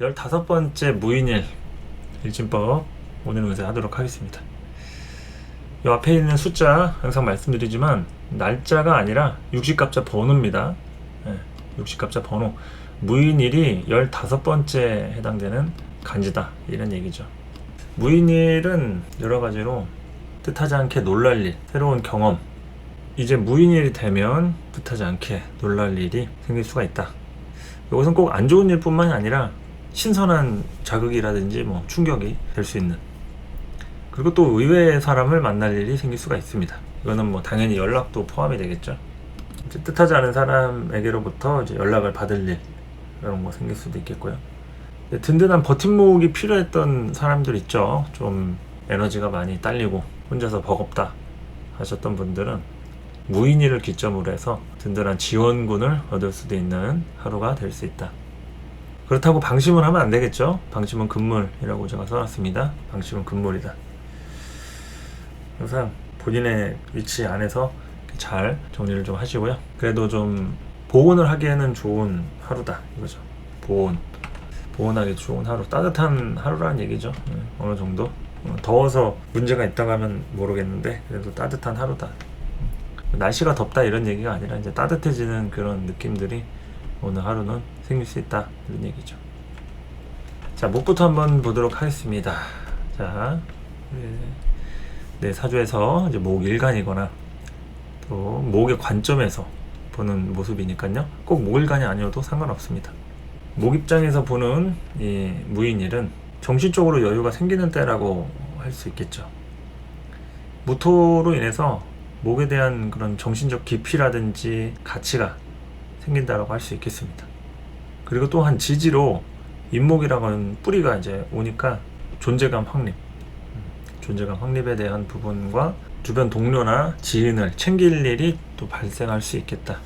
15번째 무인일 일진법 오늘 운세하도록 하겠습니다. 이 앞에 있는 숫자 항상 말씀드리지만 날짜가 아니라 육식갑자 번호입니다. 육식갑자 번호. 무인일이 15번째 해당되는 간지다 이런 얘기죠. 무인일은 여러가지로 뜻하지 않게 놀랄 일, 새로운 경험, 이제 무인일이 되면 뜻하지 않게 놀랄 일이 생길 수가 있다. 이것은 꼭 안 좋은 일뿐만이 아니라 신선한 자극이라든지 충격이 될 수 있는, 그리고 또 의외의 사람을 만날 일이 생길 수가 있습니다. 이거는 당연히 연락도 포함이 되겠죠. 이제 뜻하지 않은 사람에게로부터 이제 연락을 받을 일, 이런 거 생길 수도 있겠고요. 든든한 버팀목이 필요했던 사람들 있죠. 좀 에너지가 많이 딸리고 혼자서 버겁다 하셨던 분들은 무인일을 기점으로 해서 든든한 지원군을 얻을 수도 있는 하루가 될 수 있다. 그렇다고 방심을 하면 안 되겠죠. 방심은 금물이라고 제가 써놨습니다. 방심은 금물이다. 항상 본인의 위치 안에서 잘 정리를 좀 하시고요. 그래도 좀 보온을 하기에는 좋은 하루다 이거죠. 보온하기 좋은 하루, 따뜻한 하루라는 얘기죠. 어느 정도 더워서 문제가 있다고 하면 모르겠는데 그래도 따뜻한 하루다. 날씨가 덥다 이런 얘기가 아니라 이제 따뜻해지는 그런 느낌들이 오늘 하루는 생길 수 있다 이런 얘기죠. 자, 목부터 한번 보도록 하겠습니다. 자, 내 사주에서 이제 목 일간이거나 또 목의 관점에서 보는 모습이니까요. 꼭 목일간이 아니어도 상관없습니다. 목 입장에서 보는 이 무인일은 정신적으로 여유가 생기는 때라고 할 수 있겠죠. 무토로 인해서 목에 대한 그런 정신적 깊이라든지 가치가 생긴다라고 할 수 있겠습니다. 그리고 또한 지지로 인목이라고 하는 뿌리가 이제 오니까 존재감 확립에 대한 부분과 주변 동료나 지인을 챙길 일이 또 발생할 수 있겠다.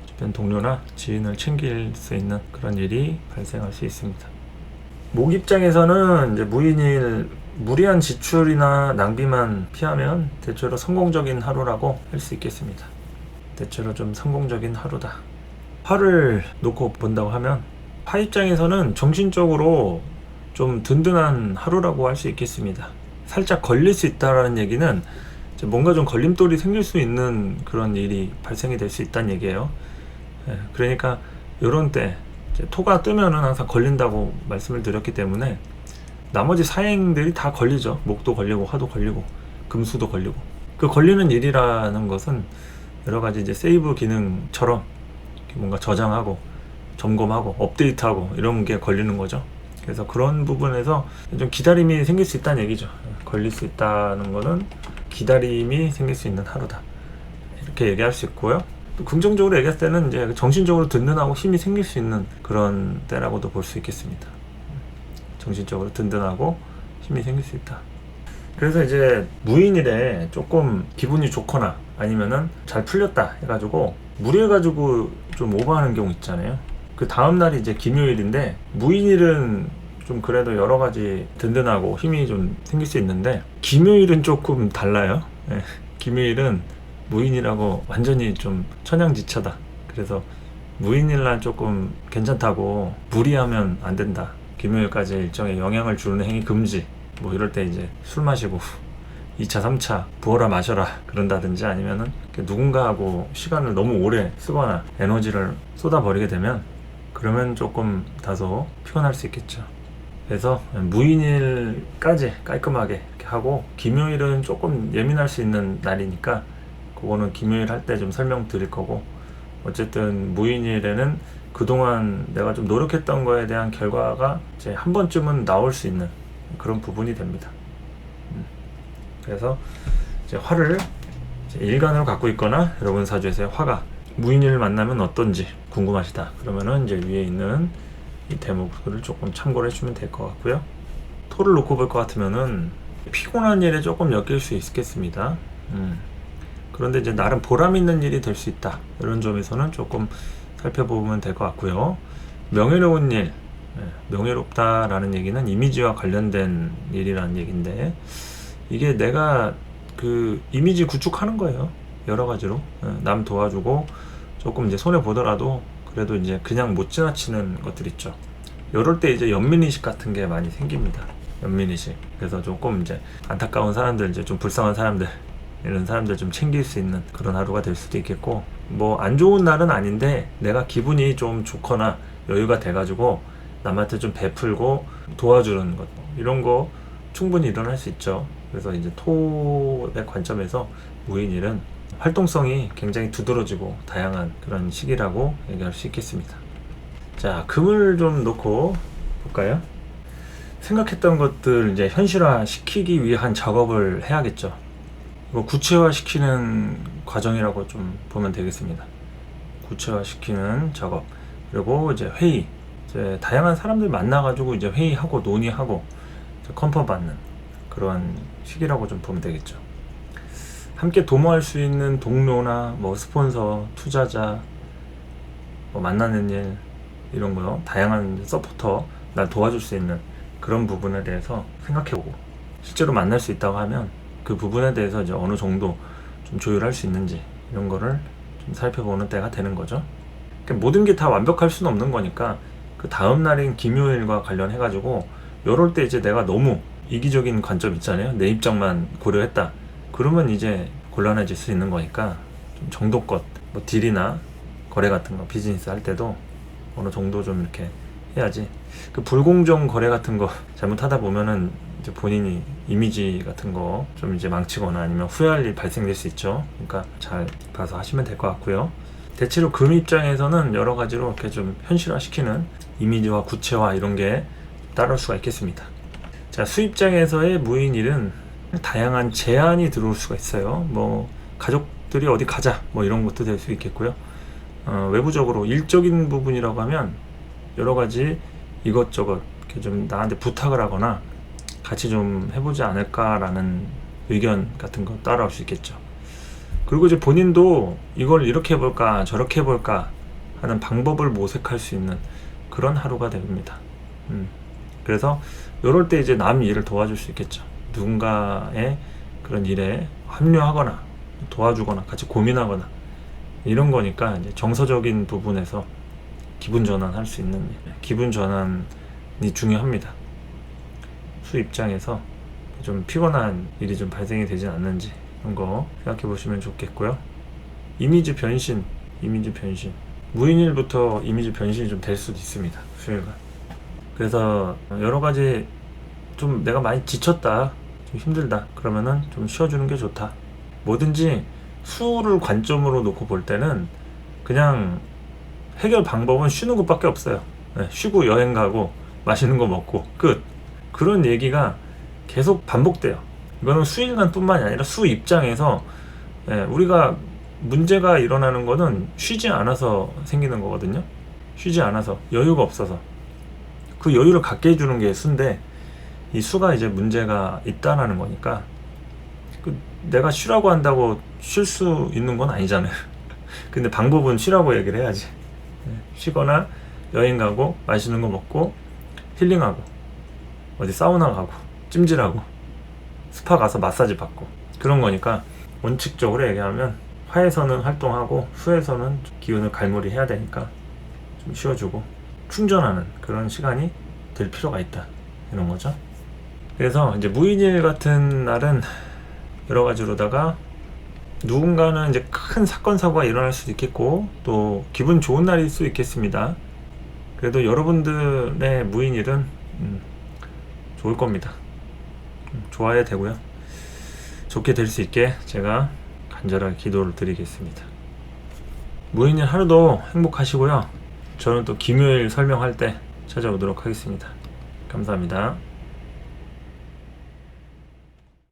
주변 동료나 지인을 챙길 수 있는 그런 일이 발생할 수 있습니다. 목 입장에서는 이제 무인일, 무리한 지출이나 낭비만 피하면 대체로 성공적인 하루라고 할 수 있겠습니다. 대체로 좀 성공적인 하루다. 화를 놓고 본다고 하면 화 입장에서는 정신적으로 좀 든든한 하루라고 할 수 있겠습니다. 살짝 걸릴 수 있다라는 얘기는 이제 뭔가 좀 걸림돌이 생길 수 있는 그런 일이 발생이 될 수 있다는 얘기예요. 그러니까 이런 때 이제 토가 뜨면은 항상 걸린다고 말씀을 드렸기 때문에 나머지 사행들이 다 걸리죠. 목도 걸리고 화도 걸리고 금수도 걸리고, 그 걸리는 일이라는 것은 여러 가지 이제 세이브 기능처럼 뭔가 저장하고 점검하고 업데이트하고 이런 게 걸리는 거죠. 그래서 그런 부분에서 좀 기다림이 생길 수 있다는 얘기죠. 걸릴 수 있다는 거는 기다림이 생길 수 있는 하루다 이렇게 얘기할 수 있고요. 또 긍정적으로 얘기할 때는 이제 정신적으로 든든하고 힘이 생길 수 있는 그런 때라고도 볼 수 있겠습니다. 정신적으로 든든하고 힘이 생길 수 있다. 그래서 이제 무인일에 조금 기분이 좋거나 아니면은 잘 풀렸다 해가지고 무리해가지고 좀 오버하는 경우 있잖아요. 그 다음날이 이제 금요일인데 무인일은 좀 그래도 여러 가지 든든하고 힘이 좀 생길 수 있는데 금요일은 조금 달라요. 금요일은 무인이라고 완전히 좀 천양지차다. 그래서 무인일날 조금 괜찮다고 무리하면 안 된다. 금요일까지 일정에 영향을 주는 행위 금지, 이럴 때 이제 술 마시고 2차 3차 부어라 마셔라 그런다든지 아니면은 누군가하고 시간을 너무 오래 쓰거나 에너지를 쏟아버리게 되면 그러면 조금 다소 피곤할 수 있겠죠. 그래서 무인일까지 깔끔하게 이렇게 하고 금요일은 조금 예민할 수 있는 날이니까 그거는 금요일 할 때 좀 설명드릴 거고, 어쨌든 무인일에는 그동안 내가 좀 노력했던 거에 대한 결과가 이제 한 번쯤은 나올 수 있는 그런 부분이 됩니다. 그래서 이제 화를 이제 일간으로 갖고 있거나 여러분 사주에서의 화가 무인일을 만나면 어떤지 궁금하시다. 그러면은 이제 위에 있는 이 대목을 조금 참고를 해주면 될 것 같고요. 토를 놓고 볼 것 같으면은 피곤한 일에 조금 엮일 수 있겠습니다. 그런데 이제 나름 보람 있는 일이 될 수 있다. 이런 점에서는 조금 살펴보면 될 것 같고요. 명예로운 일, 명예롭다라는 얘기는 이미지와 관련된 일이라는 얘기인데 이게 내가 그 이미지 구축하는 거예요. 여러 가지로 남 도와주고 조금 이제 손해 보더라도 그래도 이제 그냥 못 지나치는 것들 있죠. 이럴 때 이제 연민의식 같은 게 많이 생깁니다. 연민의식. 그래서 조금 이제 안타까운 사람들, 이제 좀 불쌍한 사람들, 이런 사람들 좀 챙길 수 있는 그런 하루가 될 수도 있겠고, 뭐 안 좋은 날은 아닌데 내가 기분이 좀 좋거나 여유가 돼가지고 남한테 좀 베풀고 도와주는 것, 이런 거 충분히 일어날 수 있죠. 그래서 이제 토의 관점에서 무인일은 활동성이 굉장히 두드러지고 다양한 그런 시기라고 얘기할 수 있겠습니다. 자, 금을 좀 놓고 볼까요? 생각했던 것들 이제 현실화 시키기 위한 작업을 해야겠죠. 이거 구체화 시키는 과정이라고 좀 보면 되겠습니다. 구체화 시키는 작업. 그리고 이제 회의. 이제 다양한 사람들 만나가지고 이제 회의하고 논의하고 컨펌 받는 그런 시기라고 좀 보면 되겠죠. 함께 도모할 수 있는 동료나 뭐 스폰서, 투자자, 뭐 만나는 일, 이런 거요. 다양한 서포터, 날 도와줄 수 있는 그런 부분에 대해서 생각해보고, 실제로 만날 수 있다고 하면 그 부분에 대해서 이제 어느 정도 좀 조율할 수 있는지, 이런 거를 좀 살펴보는 때가 되는 거죠. 그러니까 모든 게 다 완벽할 수는 없는 거니까 그 다음 날인 김요일과 관련해가지고 요럴 때 이제 내가 너무 이기적인 관점 있잖아요. 내 입장만 고려했다. 그러면 이제 곤란해질 수 있는 거니까 좀 정도껏 뭐 딜이나 거래 같은 거 비즈니스 할 때도 어느 정도 좀 이렇게 해야지. 그 불공정 거래 같은 거 잘못하다 보면은 이제 본인이 이미지 같은 거 좀 이제 망치거나 아니면 후회할 일 발생될 수 있죠. 그러니까 잘 봐서 하시면 될 것 같고요. 대체로 금 입장에서는 여러 가지로 이렇게 좀 현실화시키는 이미지와 구체화 이런 게 따를 수가 있겠습니다. 자, 수입장에서의 무인일은 다양한 제안이 들어올 수가 있어요. 뭐 가족들이 어디 가자 뭐 이런 것도 될 수 있겠고요. 외부적으로 일적인 부분이라고 하면 여러 가지 이것저것 이렇게 좀 나한테 부탁을 하거나 같이 좀 해보지 않을까라는 의견 같은 거 따라올 수 있겠죠. 그리고 이제 본인도 이걸 이렇게 해볼까 저렇게 해볼까 하는 방법을 모색할 수 있는 그런 하루가 됩니다. 그래서 이럴 때 이제 남 일을 도와줄 수 있겠죠. 누군가의 그런 일에 합류하거나 도와주거나 같이 고민하거나 이런 거니까 이제 정서적인 부분에서 기분 전환할 수 있는 기분 전환이 중요합니다. 수 입장에서 좀 피곤한 일이 좀 발생이 되진 않는지 이런 거 생각해 보시면 좋겠고요. 이미지 변신. 무인일부터 이미지 변신이 좀 될 수도 있습니다. 수요일간. 그래서 여러 가지 좀 내가 많이 지쳤다, 좀 힘들다 그러면은 좀 쉬어주는 게 좋다. 뭐든지 수를 관점으로 놓고 볼 때는 그냥 해결 방법은 쉬는 것밖에 없어요. 쉬고 여행 가고 맛있는 거 먹고 끝. 그런 얘기가 계속 반복돼요. 이거는 수일간 뿐만이 아니라 수 입장에서 우리가 문제가 일어나는 거는 쉬지 않아서 생기는 거거든요. 쉬지 않아서, 여유가 없어서. 그 여유를 갖게 해주는 게 수인데, 이 수가 이제 문제가 있다라는 거니까 내가 쉬라고 한다고 쉴 수 있는 건 아니잖아요. 근데 방법은 쉬라고 얘기를 해야지. 쉬거나 여행 가고 맛있는 거 먹고 힐링하고 어디 사우나 가고 찜질하고 스파 가서 마사지 받고 그런 거니까, 원칙적으로 얘기하면 화에서는 활동하고 수에서는 기운을 갈무리 해야 되니까 좀 쉬어주고 충전하는 그런 시간이 될 필요가 있다, 이런 거죠. 그래서 이제 무인일 같은 날은 여러 가지로다가 누군가는 이제 큰 사건 사고가 일어날 수도 있겠고 또 기분 좋은 날일 수 있겠습니다. 그래도 여러분들의 무인일은 좋을 겁니다. 좋아야 되고요. 좋게 될 수 있게 제가 간절하게 기도를 드리겠습니다. 무인일 하루도 행복하시고요. 저는 또 김요일 설명할 때 찾아오도록 하겠습니다. 감사합니다.